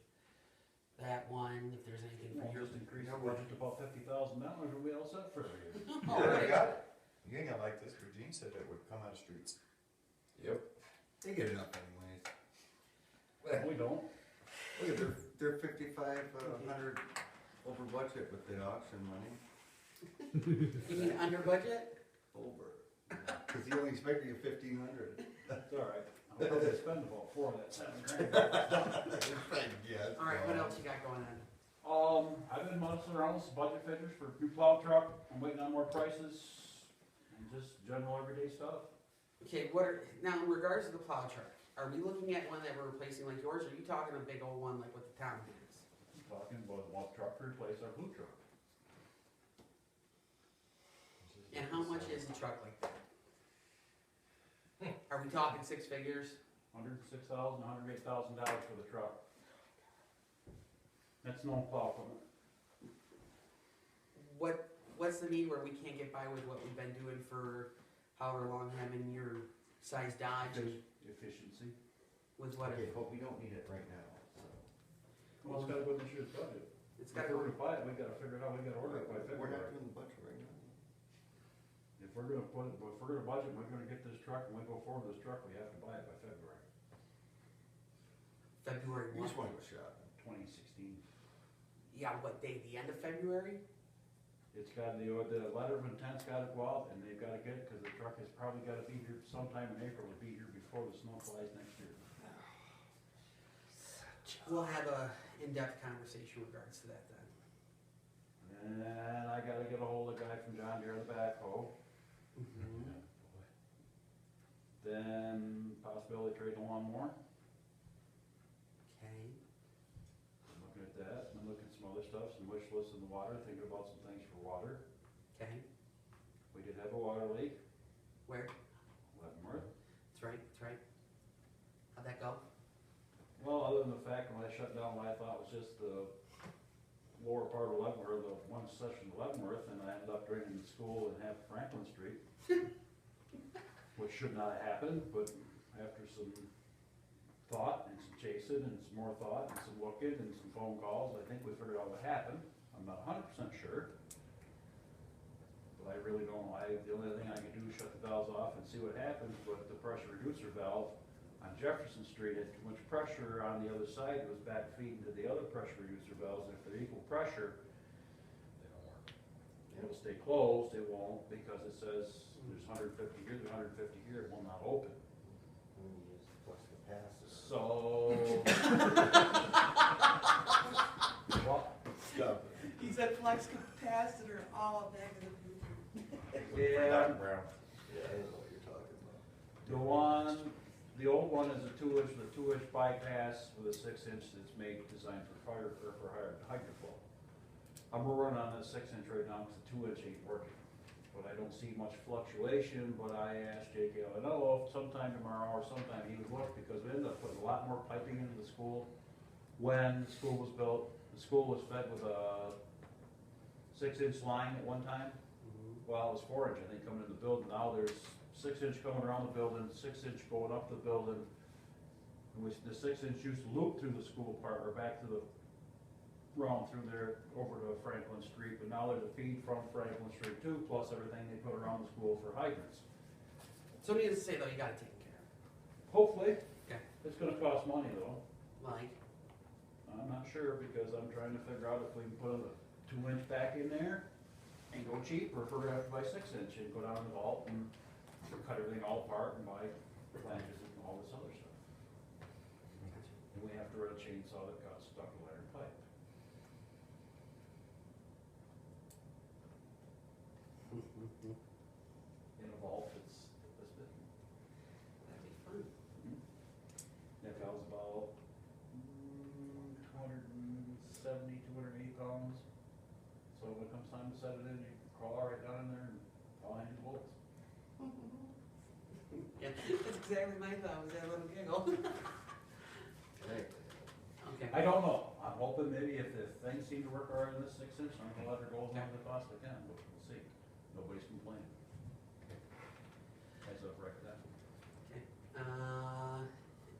that one, if there's anything for We'll your. just increase our budget to about $50,000, and we all set for every year. All right. got it. You ain't gonna like this, but Gene said it would come out of streets. Yep. They get it up anyways. We don't. Look at, they're 5,500 over budget with the auction money. You mean under budget? Over. Cause he only expected you 1,500. It's all right. I'll probably spend about 4 of that $7,000. Yeah. All right, what else you got going on? I've been messing around with some budget figures for new plow truck. I'm waiting on more prices and just general everyday stuff. Okay, now in regards to the plow truck, are we looking at one that we're replacing like yours, or are you talking a big old one like what the town has? I'm talking about one truck to replace our blue truck. And how much is the truck like that? Are we talking 6 figures? $106,000, $108,000 for the truck. That's no plow equipment. What's the need where we can't get by with what we've been doing for however long, having your size Dodge Efficiency. with what? Okay, but we don't need it right now, so. Well, it's gotta go in this year's budget. It's If got we're to. gonna buy it, we gotta figure out how we gotta order it by We're not February. doing the budget right now. If we're gonna budget, we're gonna get this truck, and we go forward with this truck, we have to buy it by February February You just 1. wanna go shopping. 2016. Yeah, what day? The end of February? It's got, the letter of intent's gotta go out, and they've gotta get it, cause the truck has probably gotta be here sometime in April to be here before the snow flies next year. We'll have a in-depth conversation with regards to that then. And I gotta get a hold of the guy from John Deere, the backhoe. Mm-hmm. Then possibility of trading one more. Okay. I'm looking at that, and I'm looking at some other stuff, some wish lists in the water, thinking about some things for water. Okay. We did have a water leak, Where? Leavenworth. That's right. That's right. How'd that go? Well, other than the fact when I shut down what I thought was just the lower part of Leavenworth, the one section of Leavenworth, and I ended up draining the school and half Franklin Street. Which should not have happened, but after some thought and some chasing and some more thought and some looking and some phone calls, I think we figured out what happened. I'm not 100% sure. But I really don't know. The only thing I can do is shut the valves off and see what happens, but the pressure reducer valve on Jefferson Street had too much pressure on the other side. It was back feeding to the other pressure reducer valves, and if they're equal pressure, they don't work. It'll stay closed, it won't, because it says there's 150 here, there's 150 here, it will not open. We use flux capacitor. So. What? Stop it. He said flex capacitor all negative. Yeah, Brown. Yeah, I know what you're talking about. the old one is a 2-inch with a 2-inch bypass with a 6-inch that's made, designed for fire, or for hydrant flow. I'm running on the 6-inch right now because the 2-inch ain't working. But I don't see much fluctuation, but I asked Jake, I know if sometime tomorrow or sometime he would look, because we ended up putting a lot more piping into the school. When the school was built, the school was fed with a 6-inch line at one time. Well, it was 4-inch, I think, coming in the building. Now there's 6-inch coming around the building, 6-inch going up the building. The 6-inch used to loop through the school part, or back to the, round through there, over to Franklin Street, but now there's a feed from Franklin Street too, plus everything they put around the school for hydrants. So needless to say though, you got it taken care of. Hopefully. Okay. It's gonna cost money though. Like, I'm not sure, because I'm trying to figure out if we can put a 2-inch back in there and go cheap, or if we're gonna have to buy 6-inch and go down to the vault and cut everything all apart and buy flanges and all this other stuff. And we have to run a chainsaw that got stuck in iron pipe. In a vault that's this big. that'd be fun. That was about 270, 280 pounds. time to set it in, you crawl right down in there and fall into bullets. Yeah, that's exactly my thought, was that little giggle. Hey, Okay. I don't know, I'm hoping maybe if things seem to work all right in this 6 inch, I'm gonna let her go as long as I possibly can, but we'll see. Nobody's complaining. Heads up right then. Okay,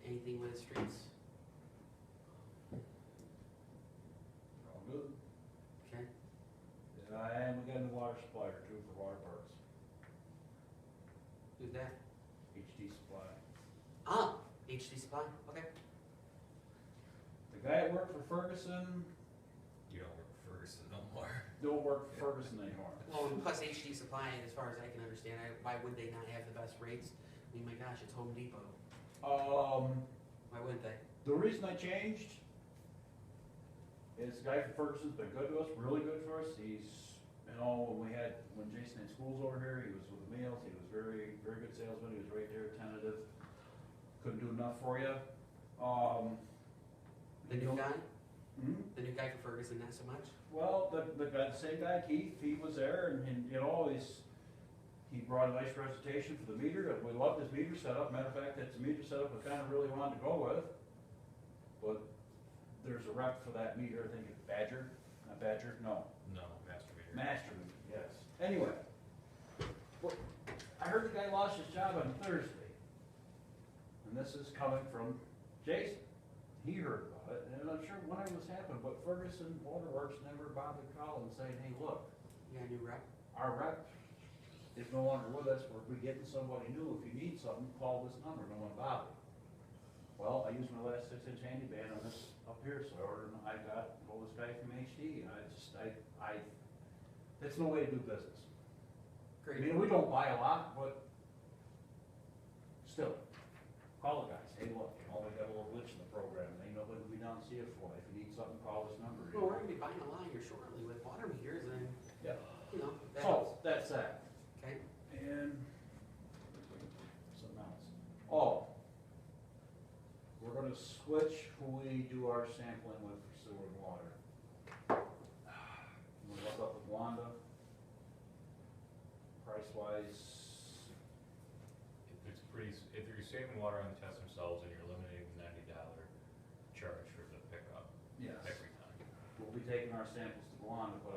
anything with the streets? All good. Okay, And we got a new water supplier too for water parks, who's that? HD Supply. Ah, HD Supply, okay. The guy that worked for Ferguson, You don't work for Ferguson no more. don't work for Ferguson anymore. Well, and plus HD Supply, as far as I can understand, why would they not have the best rates? I mean, my gosh, it's Home Depot, why wouldn't they? The reason I changed is the guy from Ferguson's been good to us, really good for us. He's, when Jason had schools over here, he was with the meals, he was very, very good salesman, he was right there, attentive. Couldn't do enough for you. The new guy? Hmm? The new guy for Ferguson, not so much? Well, the guy, the same guy, Keith, he was there and he brought a nice presentation for the meter. We loved his meter setup. Matter of fact, that's a meter setup we kind of really wanted to go with. But there's a rep for that meter, I think it's Badger, not Badger, no. No, master meter. Master meter, yes. Anyway, I heard the guy lost his job on Thursday. And this is coming from Jason. He heard about it, and I'm not sure when it was happening, but Ferguson Waterworks never bothered calling and saying, hey, look, You got a new rep? our rep is no longer with us, we're getting somebody new, if you need something, call this number, no one bother. Well, I used my last 6 inch handy band on this up here, so I got hold of this guy from HD, and it's no way to do business. I Great. mean, we don't buy a lot, but still, call the guys, hey, look, we got a little glitch in the program, and ain't nobody will be down to see it for you, if you need something, call this number. Well, we're gonna be buying a lot here shortly with water meters and, Yeah. that helps. So, that's that. Okay, And something else. Oh, we're gonna switch who we do our sampling with for sewer and water. We look up with Wanda. Price wise, If you're saving water on the tests themselves and you're eliminating the $90 charge for the pickup yes. every time. We'll be taking our samples to Wanda, but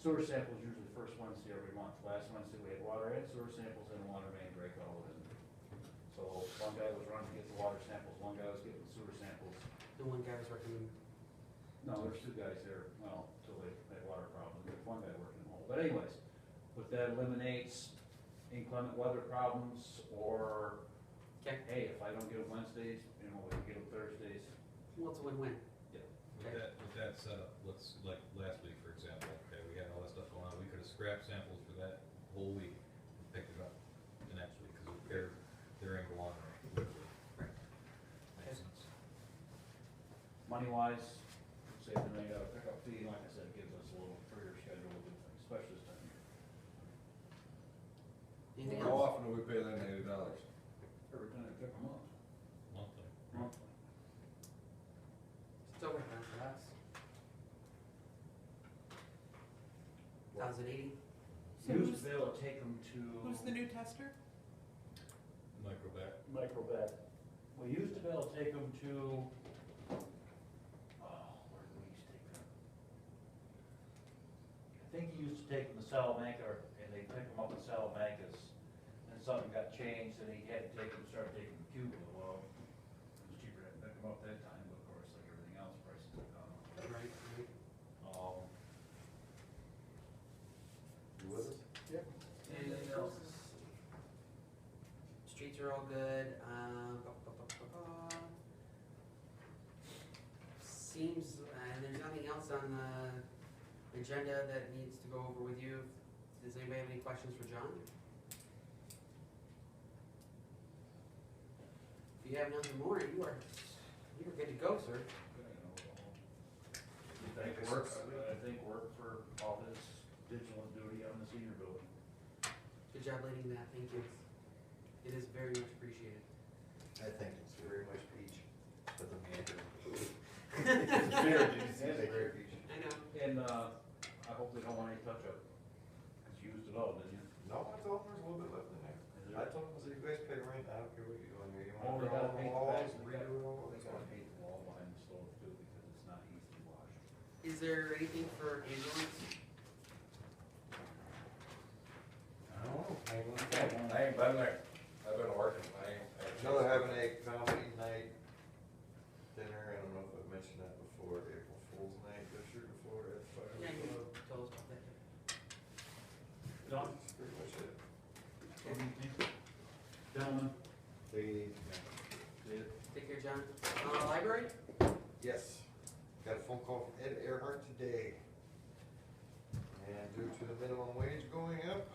sewer samples usually the first Wednesday every month. Last Wednesday we had water and sewer samples and water main break all in. So one guy was running to get the water samples, one guy was getting the sewer samples. the one guy was working, No, there's two guys there, well, till they had water problems, there's one guy working the hole. But anyways, but that eliminates inclement weather problems, or, okay, hey, if I don't get them Wednesdays, we can get them Thursdays. well, it's a win-win. With that setup, like last week, for example, okay, we had all that stuff going on, we could have scrapped samples for that whole week and picked it up the next week, because they're in the long run, literally. Right. Makes sense. Money wise, save the $90 pickup fee, like I said, it gives us a little freer schedule to do things, especially this time of year. Anything How else? often do we pay that $80? Every time I pick them up, Monthly. monthly. Still working on for us. 1,080? So Used who's, to be able to take them to. who's the new tester? Microbat. Microbat. We used to be able to take them to, where did we used to take them? I think you used to take them to Salamanca, and they pick them up in Salamanca's, and something got changed, and he had to start taking them to Cuba. Well, it was cheaper to pick them up that time, but of course, like everything else, prices have gone up. Right, right. you with us? Anything else? Streets are all good, seems, and there's nothing else on the agenda that needs to go over with you. Does anybody have any questions for John? If you have nothing more, you are good to go, sir. I think work for all his vigilant duty on the senior building. Good job leading that, thank you. It is very much appreciated. I think it's very much peach, but the meander. It's very It's a great peach. I know. And, I'll hope they don't want any touch up. Cause you used it all, didn't you? No, I told them there's a little bit left in there. Is I there- told them, I said, you guys pay rent, I don't care what you're doing here, you Oh, wanna they put all gotta the paint the walls, back, they redo it all, They that's gotta fine. paint the wall behind the stove too, because it's not easily washed. Is there anything for ambulance? I don't know, I ain't I ain't been there. I've been working, No, they're having a comedy night dinner, I don't know if I've mentioned that before, April Fool's night this year before at the fire Yeah, you club. told us about that. Done? That's pretty much it. Gentlemen, They, Take care, John. Library? yes, got a phone call from Ed Earhart today. And due to the minimum wage going up,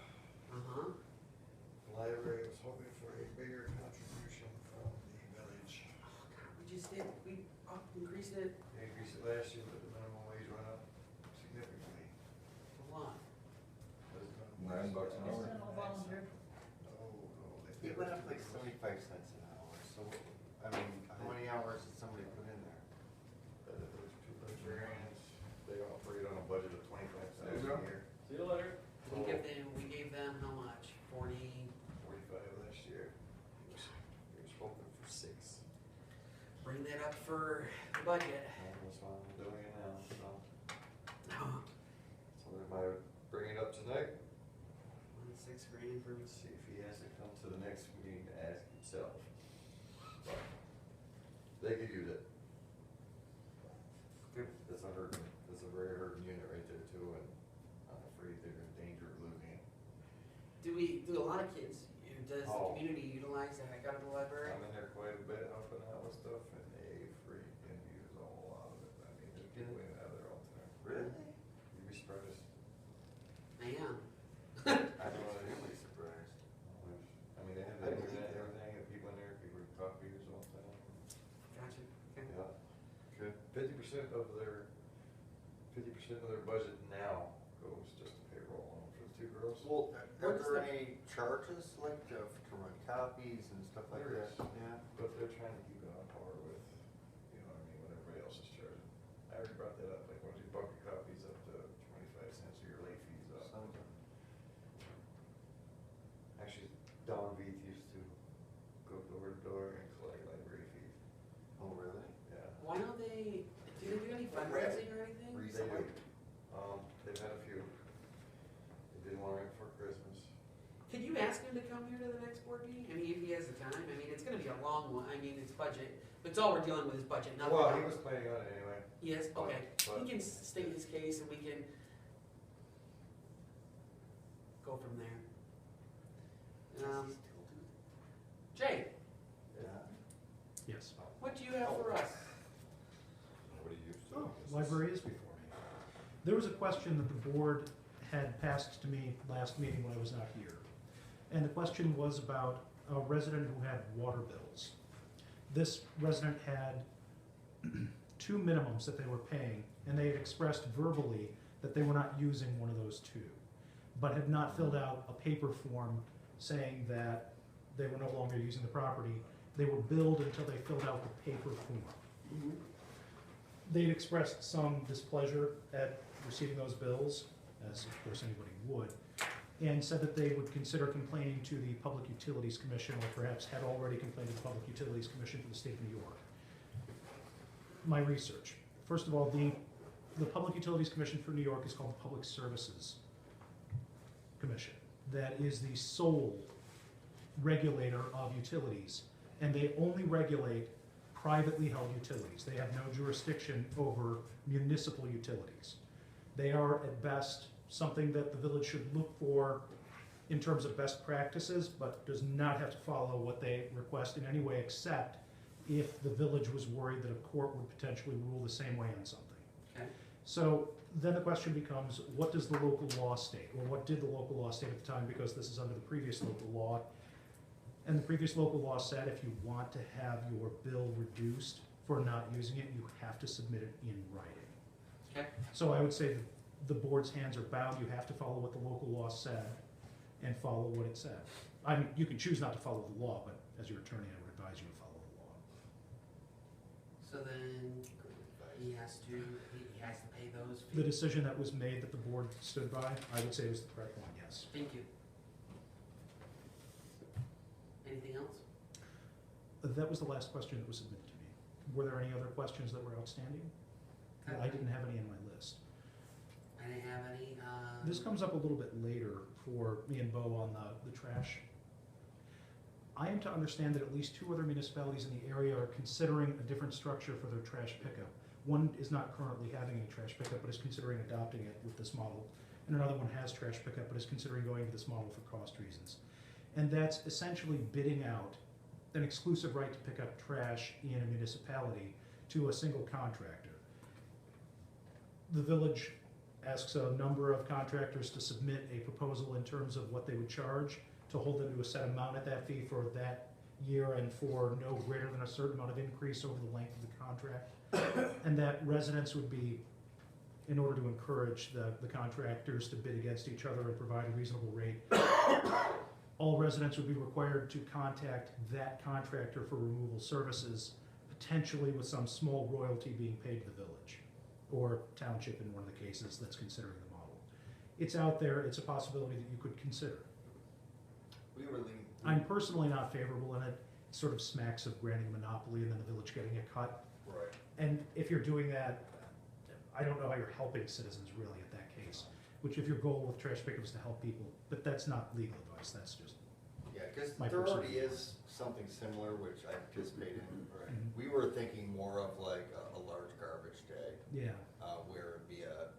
Uh-huh. the library was hoping for a bigger contribution from the village. Oh, God, we just did, we increased it They increased it last year, but the minimum wage went up significantly. a lot. $9 an hour. Isn't it all volunteer? No, It went up like 75 cents an hour, so, I mean, how many hours did somebody put in there? Those two librarians, they operate on a budget of 25,000 a year, see you later. We gave them how much? 40? 45 last year. He was hoping for 6. Bring that up for the budget. And that's why I'm doing it now, so. Oh, So if I would bring it up tonight, $6,000 for, see if he has to come to the next meeting to ask himself. But they could use it. Good. That's a hurting, that's a very hurting unit right there too, and I'm afraid they're in danger of losing it. do a lot of kids, does the Oh. community utilize the heck out of the library? I'm in there quite a bit helping out with stuff, and they freaking use a whole lot of it. I mean, there's people in out there all the time. Really? You'd be surprised. I am. I don't know, you'd be surprised. I mean, they have the I believe internet and that. everything, and people in there, people with copiers all the time. Gotcha. Okay. Yeah. Good. 50% of their budget now goes just to payroll for the 2 girls. Well, What are is there the- any charges like to run copies and stuff like There that? is. Yeah. But they're trying to keep it on par with, you know what I mean, what everybody else is charging. I already brought that up, like, once you bump your copies up to 25 cents or your late fees up. Something. Actually, Don Veith used to go door to door and collect library fees. Oh, really? Yeah. Why don't they, do they do any fundraising or anything? They do. They've had a few. They did one right before Christmas. Could you ask him to come here to the next board meeting? I mean, if he has the time, I mean, it's gonna be a long one, I mean, it's budget, but it's all we're dealing with is budget, nothing Well, else. he was planning on it anyway. Yes, okay, But- he can state his case and we can go from there. Jay, Yeah. Yes. what do you have for us? What do you used to? Oh, library is before me. There was a question that the board had passed to me last meeting when I was not here. And the question was about a resident who had water bills. This resident had 2 minimums that they were paying, and they had expressed verbally that they were not using one of those 2, but had not filled out a paper form saying that they were no longer using the property. They were billed until they filled out the paper form. They'd expressed some displeasure at receiving those bills, as of course anybody would, and said that they would consider complaining to the Public Utilities Commission, or perhaps had already complained to the Public Utilities Commission for the state of New York. My research. First of all, the Public Utilities Commission for New York is called the Public Services Commission. That is the sole regulator of utilities, and they only regulate privately held utilities. They have no jurisdiction over municipal utilities. They are at best something that the village should look for in terms of best practices, but does not have to follow what they request in any way, except if the village was worried that a court would potentially rule the same way on something. Okay. So then the question becomes, what does the local law state, or what did the local law state at the time, because this is under the previous local law. And the previous local law said if you want to have your bill reduced for not using it, you have to submit it in writing. Okay. So I would say that the board's hands are bound. You have to follow what the local law said and follow what it said. I mean, you can choose not to follow the law, but as your attorney, I would advise you to follow the law. So then, he has to has to pay those fees? The decision that was made that the board stood by, I would say was the correct one, yes. Thank you. Anything else? That was the last question that was submitted to me. Were there any other questions that were outstanding? I didn't have any on my list. I didn't have any, This comes up a little bit later for me and Bo on the trash. I am to understand that at least 2 other municipalities in the area are considering a different structure for their trash pickup. One is not currently having any trash pickup, but is considering adopting it with this model. And another one has trash pickup, but is considering going to this model for cost reasons. And that's essentially bidding out an exclusive right to pick up trash in a municipality to a single contractor. The village asks a number of contractors to submit a proposal in terms of what they would charge, to hold them to a set amount at that fee for that year and for no greater than a certain amount of increase over the length of the contract. And that residents would be, in order to encourage the contractors to bid against each other and provide a reasonable rate, all residents would be required to contact that contractor for removal services, potentially with some small royalty being paid to the village or township in one of the cases that's considering the model. It's out there, it's a possibility that you could consider. We really. I'm personally not favorable in it. It sort of smacks of granting a monopoly and then the village getting a cut. Right. And if you're doing that, I don't know how you're helping citizens really at that case. Which if your goal with trash pickup is to help people, but that's not legal advice, that's just, Yeah, because My there personal already view. is something similar, which I participate in. Right. Mhm. We were thinking more of like a large garbage day, yeah. where it'd be a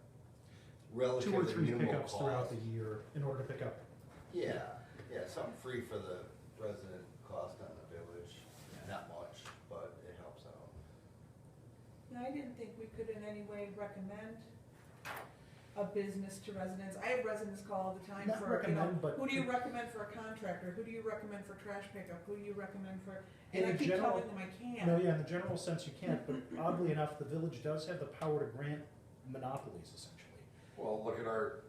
2 or relatively 3 minimal pickups throughout cost. the year in order to pick up. Yeah, something free for the resident, cost on the village, not much, but it helps out. And I didn't think we could in any way recommend a business to residents. I have residents call all the time Not for, you know, recommend, but- who do you recommend for a contractor? Who do you recommend for trash pickup? Who do you recommend for, and In I a keep general- telling them I can't. No, yeah, in the general sense you can't, but oddly enough, the village does have the power to grant monopolies essentially. Well, look at our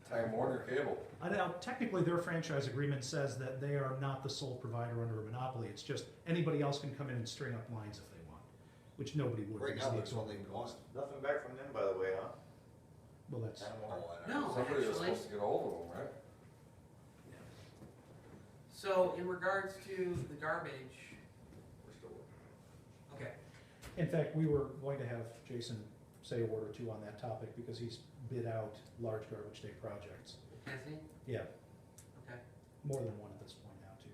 Time Warner Cable. Now, technically, their franchise agreement says that they are not the sole provider under a monopoly. It's just anybody else can come in and string up lines if they want, which nobody would. Right because now, they there's only one. Nothing back from them, by the way, huh? Well, that's, Oh, I know. No, Somebody was actually. supposed to get a hold of them, right? So in regards to the garbage, We're still working. okay, in fact, we were going to have Jason say a word or two on that topic because he's bid out large garbage day projects. has he? Yeah, Okay. more than one at this point now too.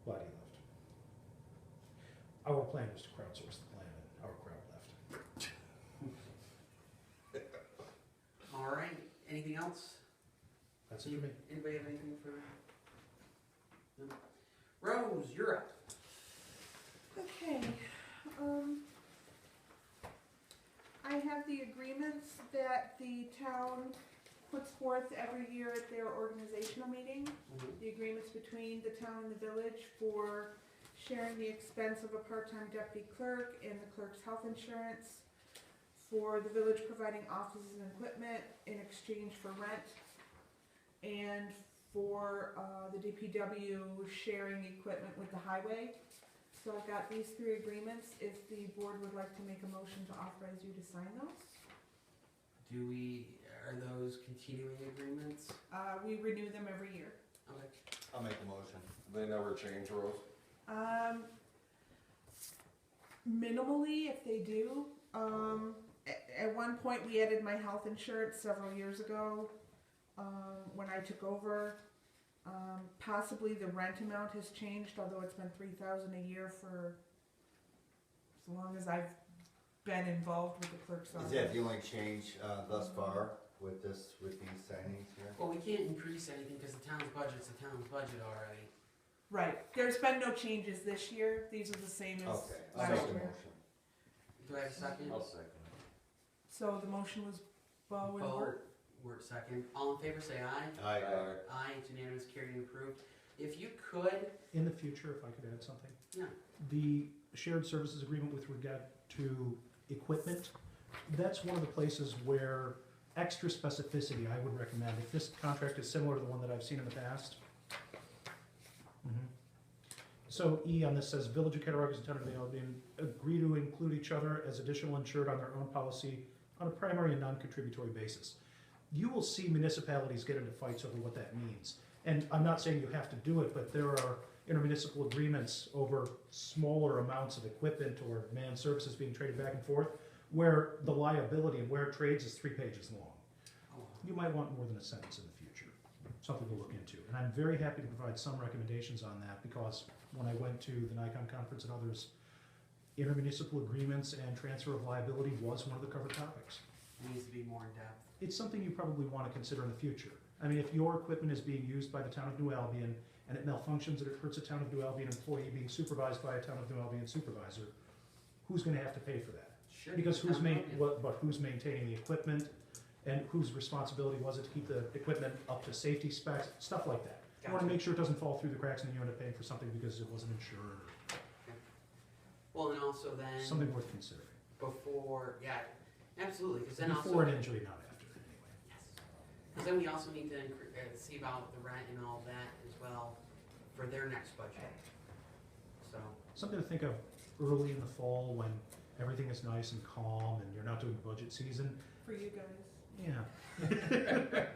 Glad he left. Our plan was to crowdsource the plan and our crowd left. All right, anything else? That's it for me. Anybody have anything for? No? Rose, you're up. Okay, I have the agreements that the town puts forth every year at their organizational meeting. The agreements between the town and the village for sharing the expense of a part-time deputy clerk and the clerk's health insurance, for the village providing offices and equipment in exchange for rent, and for the DPW sharing equipment with the highway. So I've got these 3 agreements. If the board would like to make a motion to authorize you to sign those. Are those continuing agreements? We renew them every year. Okay. I'll make the motion. They never change, Rose? Minimally, if they do. At one point, we added my health insurance several years ago, when I took over. Possibly the rent amount has changed, although it's been $3,000 a year for as long as I've been involved with the clerk's office. Is that the only change, thus far with these signings here? Well, we can't increase anything because the town's budget's the town's budget already. Right. There's been no changes this year. These are the same as Okay, I'll last make the year. motion. Do I have a second? I'll second. So the motion was Bo and Wirt. Wirt second. All in favor, say aye. Aye. Aye, it's unanimous, carried and approved. If you could, In the future, if I could add something. yeah, The shared services agreement with regard to equipment, that's one of the places where extra specificity I would recommend. If this contract is similar to the one that I've seen in the past. So E on this says, Village of Cattaraugus and Town of New Albion agree to include each other as additional insured on their own policy on a primary and non-contributory basis. You will see municipalities get into fights over what that means. And I'm not saying you have to do it, but there are intermunicipal agreements over smaller amounts of equipment or manned services being traded back and forth, where the liability and where it trades is 3 pages long. You might want more than a sentence in the future, something to look into. And I'm very happy to provide some recommendations on that, because when I went to the NICOM conference and others, intermunicipal agreements and transfer of liability was one of the covered topics. It needs to be more in depth. It's something you probably want to consider in the future. I mean, if your equipment is being used by the Town of New Albion and it malfunctions and it hurts a Town of New Albion employee being supervised by a Town of New Albion supervisor, who's going to have to pay for that? Should Because be who's Town of Albion. but who's maintaining the equipment, and whose responsibility was it to keep the equipment up to safety specs, stuff like that. You want to Gotcha. make sure it doesn't fall through the cracks and then you end up paying for something because it wasn't insured, Well, and also then, or something worth considering. before, yeah, absolutely, because then also. Before an injury, not after, anyway. Yes. Because then we also need to see about the rent and all that as well for their next budget. So, Something to think of early in the fall when everything is nice and calm and you're not doing budget season. For you guys. Yeah. right,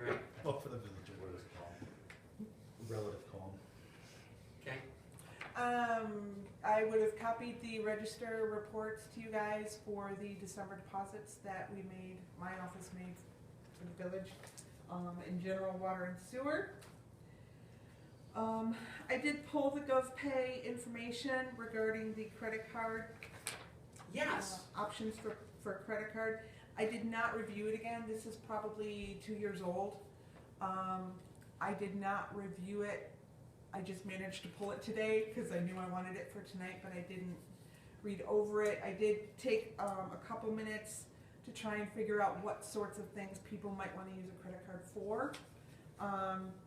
Well, for the village, What is it called? relative calm. okay, I would have copied the register reports to you guys for the December deposits that we made, my office made for the village, in general water and sewer. I did pull the GovPay information regarding the credit card. yes, Options for credit card. I did not review it again. This is probably 2 years old. I did not review it. I just managed to pull it today because I knew I wanted it for tonight, but I didn't read over it. I did take a couple minutes to try and figure out what sorts of things people might want to use a credit card for.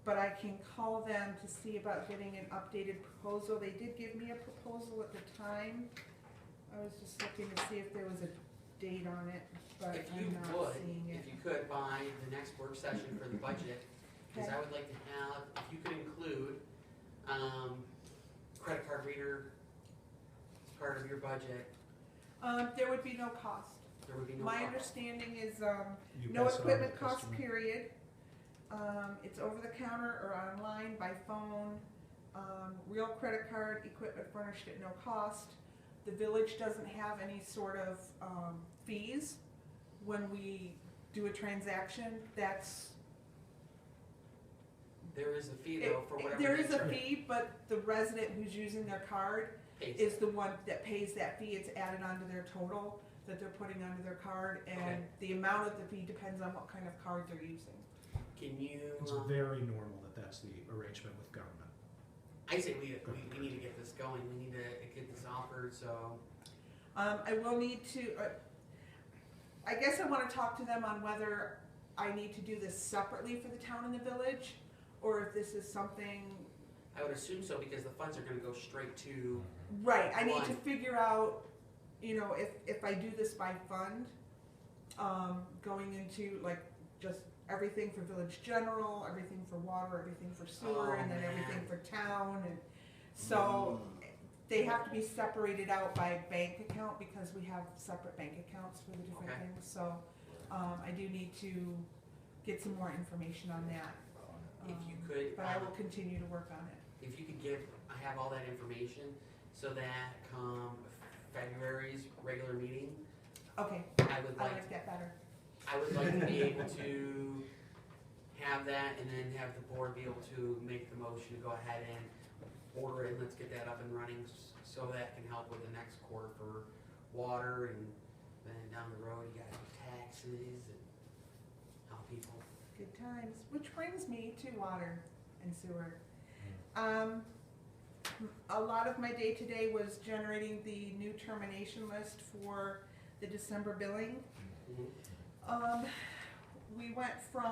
But I can call them to see about getting an updated proposal. They did give me a proposal at the time. I was just looking to see if there was a date on it, but if you I'm not would, seeing it. if you could, by the next work session for the budget, because I would like to have, if you could include, credit card reader as part of your budget, There would be no cost. there would be no My cost. understanding is, You no pass it on to the equipment cost, customer. period. It's over the counter or online by phone. Real credit card, equipment furnished at no cost. The village doesn't have any sort of fees when we do a transaction. There is a fee though for whatever. There is a nature fee, but the resident who's using their card pays is it. the one that pays that fee. It's added onto their total that they're putting onto their card, and Okay. the amount of the fee depends on what kind of card they're using. Can you, It's very normal that that's the arrangement with government. I say we need to get this going, we need to get this offered, so, I will need to, I guess I wanna talk to them on whether I need to do this separately for the town and the village, or if this is something, I would assume so, because the funds are gonna go straight to, right, I need to One. figure out, you know, if I do this by fund, going into like just everything for village general, everything for water, everything for sewer, Oh, and then man. everything for town, and so they have to be separated out by bank account because we have separate bank accounts for the different Okay. things, so, I do need to get some more information on that. if you could, But I will continue to work on it. if you could give, I have all that information, so that come February's regular meeting, Okay, I would I like, like that better. I would like to be able to have that, and then have the board be able to make the motion to go ahead and order it, and let's get that up and running, so that can help with the next quarter for water, and then down the road, you gotta do taxes, and how people, Good times, which brings me to water and sewer. A lot of my day-to-day was generating the new termination list for the December billing. Mhm. We went from